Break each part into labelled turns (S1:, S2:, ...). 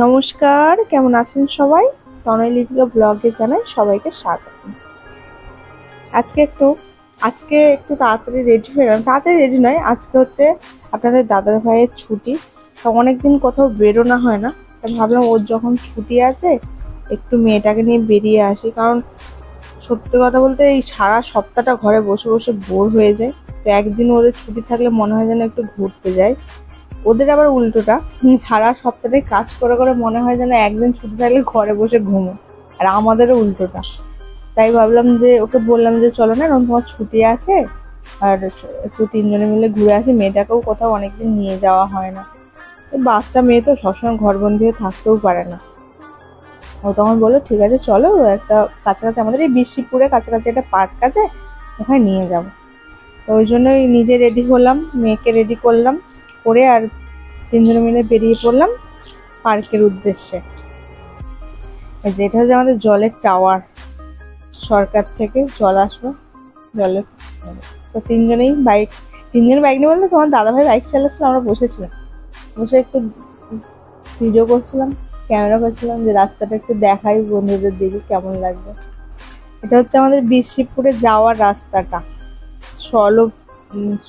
S1: নমস্কার, কেমন আছেন সবাই? তনয় লিপিকা ব্লগে জানাই সবাইকে স্বাগত। আজকে একটু তাড়াতাড়ি রেডি হয়ে গেলাম। তাড়াতাড়ি রেডি নয়, আজকে হচ্ছে আপনাদের দাদার ভাইয়ের ছুটি। তো অনেকদিন কোথাও বেরোনো হয় না, তাই ভাবলাম ওর যখন ছুটি আছে একটু মেয়েটাকে নিয়ে বেরিয়ে আসি। কারণ সত্যি কথা বলতে এই সারা সপ্তাহটা ঘরে বসে বসে বোর হয়ে যায়। তো একদিন ওদের ছুটি থাকলে মনে হয় যেন একটু ঘুরতে যায়। ওদের আবার উল্টোটা, সারা সপ্তাহে কাজ করে করে মনে হয় যেন একদিন ছুটি থাকলে ঘরে বসে ঘুমো। আর আমাদেরও উল্টোটা। তাই ভাবলাম যে ওকে বললাম যে চলো না, এরকম তোমার ছুটি আছে আর একটু তিনজনে মিলে ঘুরে আসি। মেয়েটাকেও কোথাও অনেকদিন নিয়ে যাওয়া হয় না। বাচ্চা মেয়ে তো সবসময় ঘরবন্দি হয়ে থাকতেও পারে না। ও তখন বললো ঠিক আছে চলো, একটা কাছাকাছি আমাদের এই বিশ্বপুরের কাছাকাছি একটা পার্ক আছে, ওখানে নিয়ে যাবো। তো ওই জন্যই নিজে রেডি হলাম, মেয়েকে রেডি করলাম, করে আর তিনজনে মিলে বেরিয়ে পড়লাম পার্কের উদ্দেশ্যে। যেটা হচ্ছে আমাদের জলের টাওয়ার, সরকার থেকে জল আসবে জলের। তো তিনজনে বাইক নিয়ে বলতে তোমার দাদাভাই বাইক চালাচ্ছিল, আমরা বসেছিলাম, বসে একটু ভিডিও করছিলাম, ক্যামেরা করছিলাম যে রাস্তাটা একটু দেখাই বন্ধুদের দিকে কেমন লাগবে। এটা হচ্ছে আমাদের বিশ্বপুরে যাওয়ার রাস্তাটা,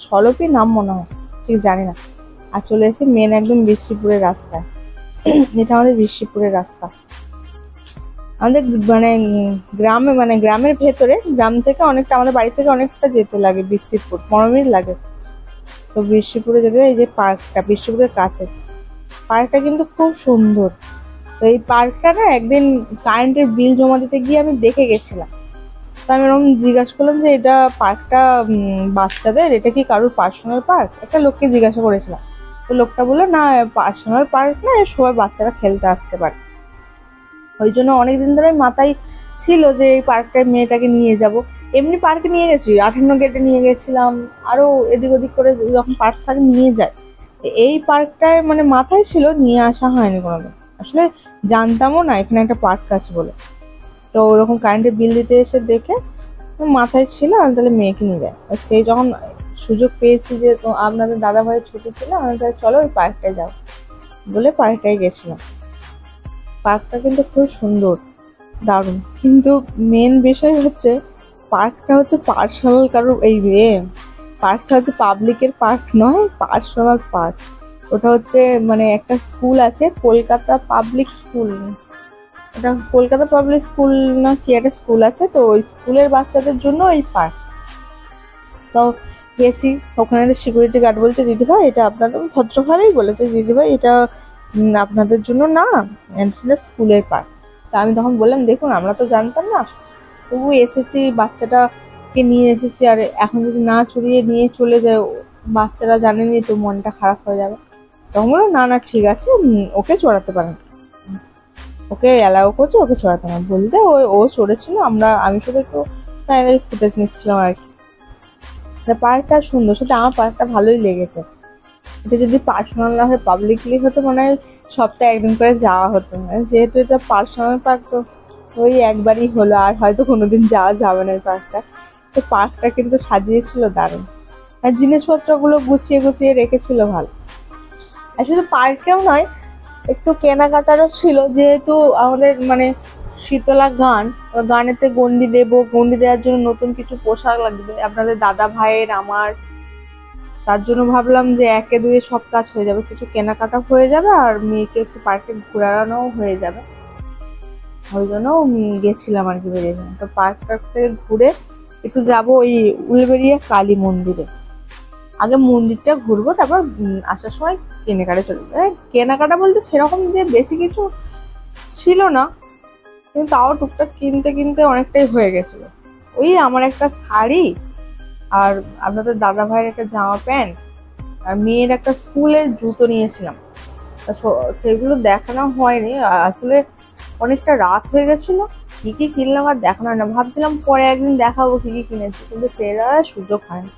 S1: সলপি নাম মনে হয়, ঠিক জানি না। আর চলে এসেছি মেন একদম বিশ্বপুরের রাস্তায়। এটা আমাদের বিশ্বপুরের রাস্তা। আমাদের গ্রামের ভেতরে, গ্রাম থেকে অনেকটা, আমাদের বাড়ি থেকে অনেকটা যেতে লাগে বিশ্বপুর, 15 মিনিট লাগে। তো বিশ্বপুরে যেতে এই যে পার্কটা, বিশ্বপুরের কাছে পার্কটা কিন্তু খুব সুন্দর। তো এই পার্কটা না একদিন কারেন্টের বিল জমা দিতে গিয়ে আমি দেখে গেছিলাম। তো আমি এরকম জিজ্ঞাসা করলাম যে এটা পার্কটা বাচ্চাদের, এটা কি কারোর পার্সোনাল পার্ক? একটা লোককে জিজ্ঞাসা করেছিলাম। তো লোকটা বললো না, পার্সোনাল পার্ক না, সবাই বাচ্চারা খেলতে আসতে পারে। ওই জন্য অনেকদিন ধরে মাথায় ছিল যে এই পার্কটায় মেয়েটাকে নিয়ে যাব। এমনি পার্কে নিয়ে গেছি, 58 গেটে নিয়ে গেছিলাম, আরো এদিক ওদিক করে যখন পার্ক থাকে নিয়ে যায়। এই পার্কটায় মাথায় ছিল, নিয়ে আসা হয়নি কোনোদিন। আসলে জানতামও না এখানে একটা পার্ক আছে বলে। তো ওরকম কারেন্টের বিল দিতে এসে দেখে মাথায় ছিল আমি তাহলে মেয়েকে নিয়ে যায়। সেই যখন সুযোগ পেয়েছি যে তো আপনাদের দাদা ভাইয়ের ছুটি ছিল, আমি তাহলে চলো ওই পার্কটায় যাও বলে পার্কটায় গেছিলাম। পার্কটা কিন্তু খুব সুন্দর, দারুণ। কিন্তু মেন বিষয় হচ্ছে পার্কটা হচ্ছে পার্সোনাল কারোর, পার্কটা হচ্ছে পাবলিকের পার্ক নয়, পার্সোনাল পার্ক। ওটা হচ্ছে একটা স্কুল আছে, কলকাতা পাবলিক স্কুল, ওটা কলকাতা পাবলিক স্কুল না কি একটা স্কুল আছে। তো ওই স্কুলের বাচ্চাদের জন্য ওই পার্ক। তো গেছি, ওখানে সিকিউরিটি গার্ড বলছে দিদিভাই এটা আপনাদের, ভদ্রভাবেই বলেছে দিদিভাই এটা আপনাদের জন্য না, এটা স্কুলের পার্ক। তা আমি তখন বললাম দেখুন আমরা তো জানতাম না, তবু এসেছি, বাচ্চাটাকে নিয়ে এসেছি, আর এখন যদি না চড়িয়ে নিয়ে চলে যায়, বাচ্চারা জানেনি তো মনটা খারাপ হয়ে যাবে। তখন বললো না না ঠিক আছে, ওকে চড়াতে পারেন, ওকে অ্যালাউ করছে, ওকে চড়াতে পারেন। বলতে ও চড়েছিল, আমি শুধু একটু ফুটেজ নিচ্ছিলাম আর কি। পার্কটা সুন্দর, সেটা আমার পার্কটা ভালোই লেগেছে। এটা যদি পার্সোনাল না হয়ে পাবলিকলি হতো মনে হয় সপ্তাহে একদিন করে যাওয়া হতো। যেহেতু এটা পার্সোনাল পার্ক, তো ওই একবারই হলো, আর হয়তো কোনোদিন যাওয়া যাবে না এই পার্কটা। তো পার্কটা কিন্তু সাজিয়েছিল দারুণ, আর জিনিসপত্রগুলো গুছিয়ে গুছিয়ে রেখেছিল ভালো। আর শুধু পার্কেও নয়, একটু কেনাকাটারও ছিল, যেহেতু আমাদের শীতলা গানেতে গন্ডি দেবো, গন্ডি দেওয়ার জন্য নতুন কিছু পোশাক লাগবে আপনাদের দাদা ভাইয়ের আমার। তার জন্য ভাবলাম যে একে দুয়ে সব কাজ হয়ে যাবে, কিছু কেনাকাটা হয়ে যাবে আর মেয়েকে একটু পার্কে ঘোরানোও হয়ে যাবে। ওই জন্য গেছিলাম আর কি, বেরিয়েছিলাম। তো পার্কটা থেকে ঘুরে একটু যাবো ওই উলবেড়িয়া কালী মন্দিরে। আগে মন্দিরটা ঘুরবো, তারপর আসার সময় কেনাকাটা চলে যাবে। কেনাকাটা বলতে সেরকম যে বেশি কিছু ছিল না, কিন্তু তাও টুকটাক কিনতে কিনতে অনেকটাই হয়ে গেছিল। ওই আমার একটা শাড়ি, আর আপনাদের দাদা ভাইয়ের একটা জামা প্যান্ট, আর মেয়ের একটা স্কুলের জুতো নিয়েছিলাম। সেগুলো দেখানো হয়নি, আসলে অনেকটা রাত হয়ে গেছিল। কি কি কিনলাম আর দেখানো হয় না, ভাবছিলাম পরে একদিন দেখাবো কি কি কিনেছি, কিন্তু সেটা সুযোগ হয়নি।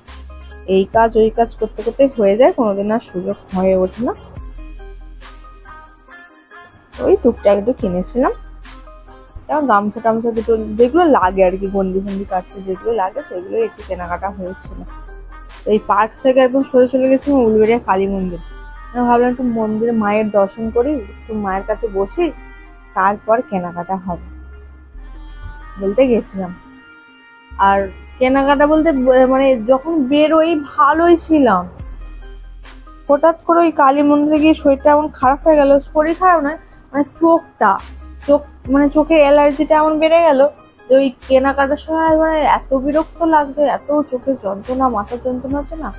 S1: এই কাজ ওই কাজ করতে করতে হয়ে যায়, কোনোদিন আর সুযোগ হয়ে ওঠে না। ওই টুকটাক একটু কিনেছিলাম, গামছা টামছা দুটো যেগুলো লাগে আর কি, গন্ডি ফন্ডি কাটতে যেগুলো লাগে সেগুলো একটু কেনাকাটা হয়েছিল। এই পার্ক থেকে একদম সরে চলে গেছিলাম উলবেড়িয়া কালী মন্দির। আমি ভাবলাম একটু মন্দিরে মায়ের দর্শন করি, একটু মায়ের কাছে বসি, তারপর কেনাকাটা হবে বলতে গেছিলাম। আর কেনাকাটা বলতে মানে যখন বেরোই ভালোই ছিলাম, হঠাৎ করে ওই কালী মন্দিরে গিয়ে শরীরটা এমন খারাপ হয়ে গেল, শরীর খারাপ নয় মানে চোখ মানে চোখের অ্যালার্জিটা এমন বেড়ে গেল যে ওই কেনাকাটার সময় মানে এত বিরক্ত লাগছে, এত চোখের যন্ত্রণা, মাথার যন্ত্রণা হচ্ছে না,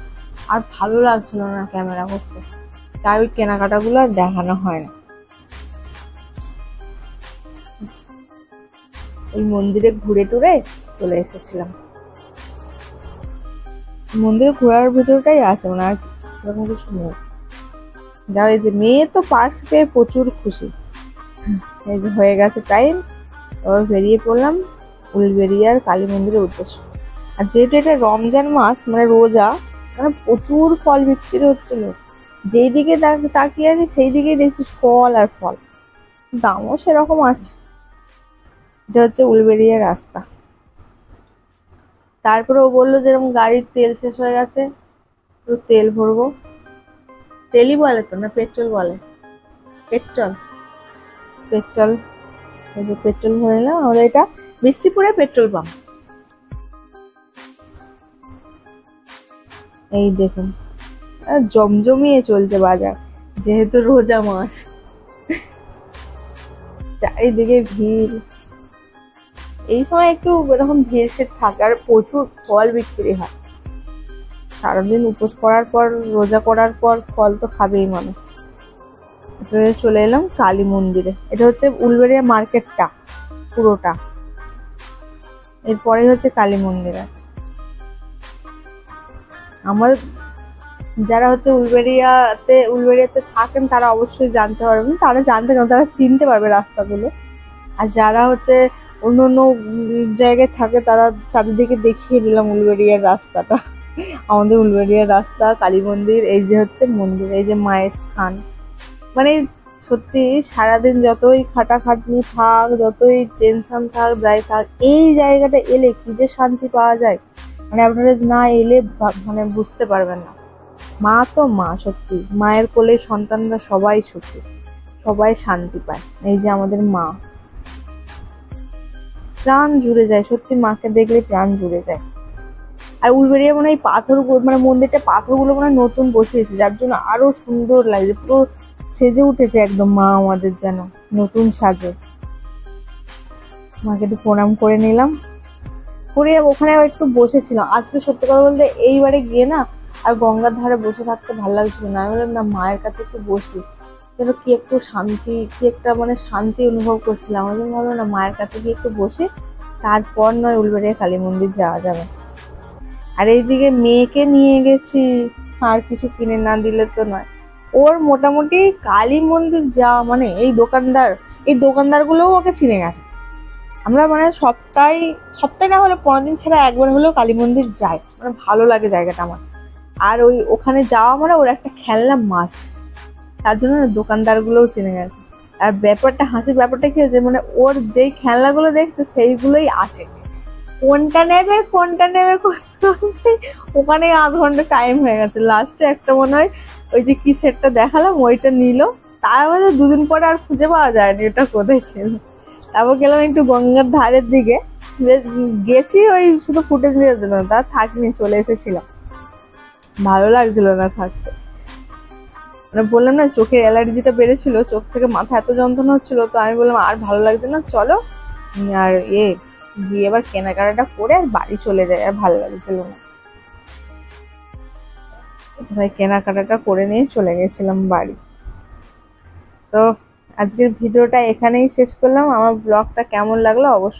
S1: আর ভালো লাগছিল না ক্যামেরা করতে, তাই ওই কেনাকাটাগুলো আর দেখানো হয় না। ওই মন্দিরে ঘুরে টুরে চলে এসেছিলাম। মন্দিরে ঘোরার ভিতরটাই আছে, মানে আর সেরকম কিছু নেই। যাও, এই যে মেয়ে তো পার্ক পেয়ে প্রচুর খুশি। এই যে হয়ে গেছে টাইম, এবার বেরিয়ে পড়লাম উলবেড়িয়ার কালী মন্দিরের উদ্দেশ্য। আর যেহেতু এটা রমজান মাস মানে রোজা, মানে প্রচুর ফল বিক্রি হচ্ছিল, যেই দিকে তাকিয়ে আছি সেই দিকেই দেখছি ফল আর ফল, দামও সেরকম আছে। এটা হচ্ছে উলবেড়িয়ার রাস্তা। তারপরে ও বললো যেরকম গাড়ির তেল শেষ হয়ে গেছে, একটু তেল ভরবো। তেলই বলে তো, না পেট্রোল বলে? পেট্রোল। এই যে পেট্রোল ভরে নিলাম। আমাদের এটা বিসিপুরে পেট্রোল পাম্প। এই দেখুন জমজমিয়ে চলছে বাজার, যেহেতু রোজা মাস, চারিদিকে ভিড়। এই সময় একটু এরকম ভিড় থাকে, আর প্রচুর ফল বিক্রি হয়। সারাদিন উপোস করার পর, রোজা করার পর ফল তো খাবেই মানুষ। চলে এলাম কালী মন্দিরে। এটা হচ্ছে উলবেড়িয়া মার্কেটটা পুরোটা, এরপরে হচ্ছে কালী মন্দির আছে। আমার যারা হচ্ছে উলবেড়িয়াতে থাকেন তারা অবশ্যই জানতে পারবেন, তারা জানতে কেন, তারা চিনতে পারবে রাস্তাগুলো। আর যারা হচ্ছে অন্য অন্য জায়গায় থাকে তাদের দিকে দেখিয়ে দিলাম উলবেড়িয়ার রাস্তাটা। আমাদের উলবেড়িয়ার রাস্তা, কালী মন্দির, এই যে হচ্ছে মন্দির, এই যে মায়ের স্থান। মানে সত্যি সারাদিন যতই খাটাখাটনি থাক, যতই টেনশন থাক, যাই থাক, এই জায়গাটা এলে কি যে শান্তি পাওয়া যায়, মানে আপনারা না এলে মানে বুঝতে পারবেন না। মা তো মা, সত্যি মায়ের কোলে সন্তানরা সবাই সুখী, সবাই শান্তি পায়। এই যে আমাদের মা, প্রাণ জুড়ে যায়, সত্যি মাকে দেখলে প্রাণ জুড়ে যায়। আর উলবেড়িয়া মনে হয় মানে মন্দিরটা পাথরগুলো মনে হয় নতুন বসিয়েছে, যার জন্য আরো সুন্দর লাগছে, পুরো সেজে উঠেছে একদম মা আমাদের যেন নতুন সাজে। মাকে একটু প্রণাম করে নিলাম, করে ওখানে একটু বসেছিলাম। আজকে সত্যি কথা বলতে এইবারে গিয়ে না আর গঙ্গার ধারে বসে থাকতে ভালো লাগছিল না। আমি বললাম না, মায়ের কাছে একটু বসি, যেন কি একটু শান্তি, কি একটা মানে শান্তি অনুভব করছিলাম। আমি ভাবলাম না, মায়ের কাছে গিয়ে একটু বসে তারপর নয় উলবেড়িয়া কালী মন্দির যাওয়া যাবে। আর এইদিকে মেয়েকে নিয়ে গেছি, আর কিছু কিনে না দিলে তো নয়। ওর মোটামুটি কালী মন্দির যাওয়া মানে এই দোকানদারগুলোও ওকে চিনে গেছে। আমরা মানে সপ্তাহে না হলে 15 দিন ছাড়া একবার হলেও কালী মন্দির যাই, মানে ভালো লাগে জায়গাটা আমার। আর ওখানে যাওয়া মানে ওর একটা খেলনা মাস্ট, তার জন্য দোকানদারগুলোও চিনে গেছে। আর ব্যাপারটা, হাসির ব্যাপারটা কি হয়েছে, মানে ওর যেই খেলনাগুলো দেখছে সেইগুলোই আছে, কোনটা নেবে ওখানে আধ ঘন্টা টাইম হয়ে গেছে। লাস্টে একটা মনে হয় ওই যে কি সেটটা দেখালাম ওইটা নিল, তারপরে 2 দিন পরে আর খুঁজে পাওয়া যায়নি ওটা কোথায় ছিল। তারপর গেলাম একটু গঙ্গার ধারের দিকে, গেছি ওই শুধু ফুটেজ নেওয়ার জন্য, তার থাকিনি, চলে এসেছিলাম, ভালো লাগছিল না থাকতে। মানে বললাম না, চোখের অ্যালার্জিটা বেড়েছিল, চোখ থেকে মাথা এত যন্ত্রণা হচ্ছিল, তো আমি বললাম আর ভালো লাগছে না, চলো আর গিয়ে এবার কেনাকাটা করে আর বাড়ি চলে যায়, আর ভালো লাগছিল না, তাই কেনাকাটাটা করে নিয়ে চলে গেছিলাম বাড়ি। তো আজকের ভিডিওটা এখানেই শেষ করলাম। আমার ব্লগটা কেমন লাগলো অবশ্যই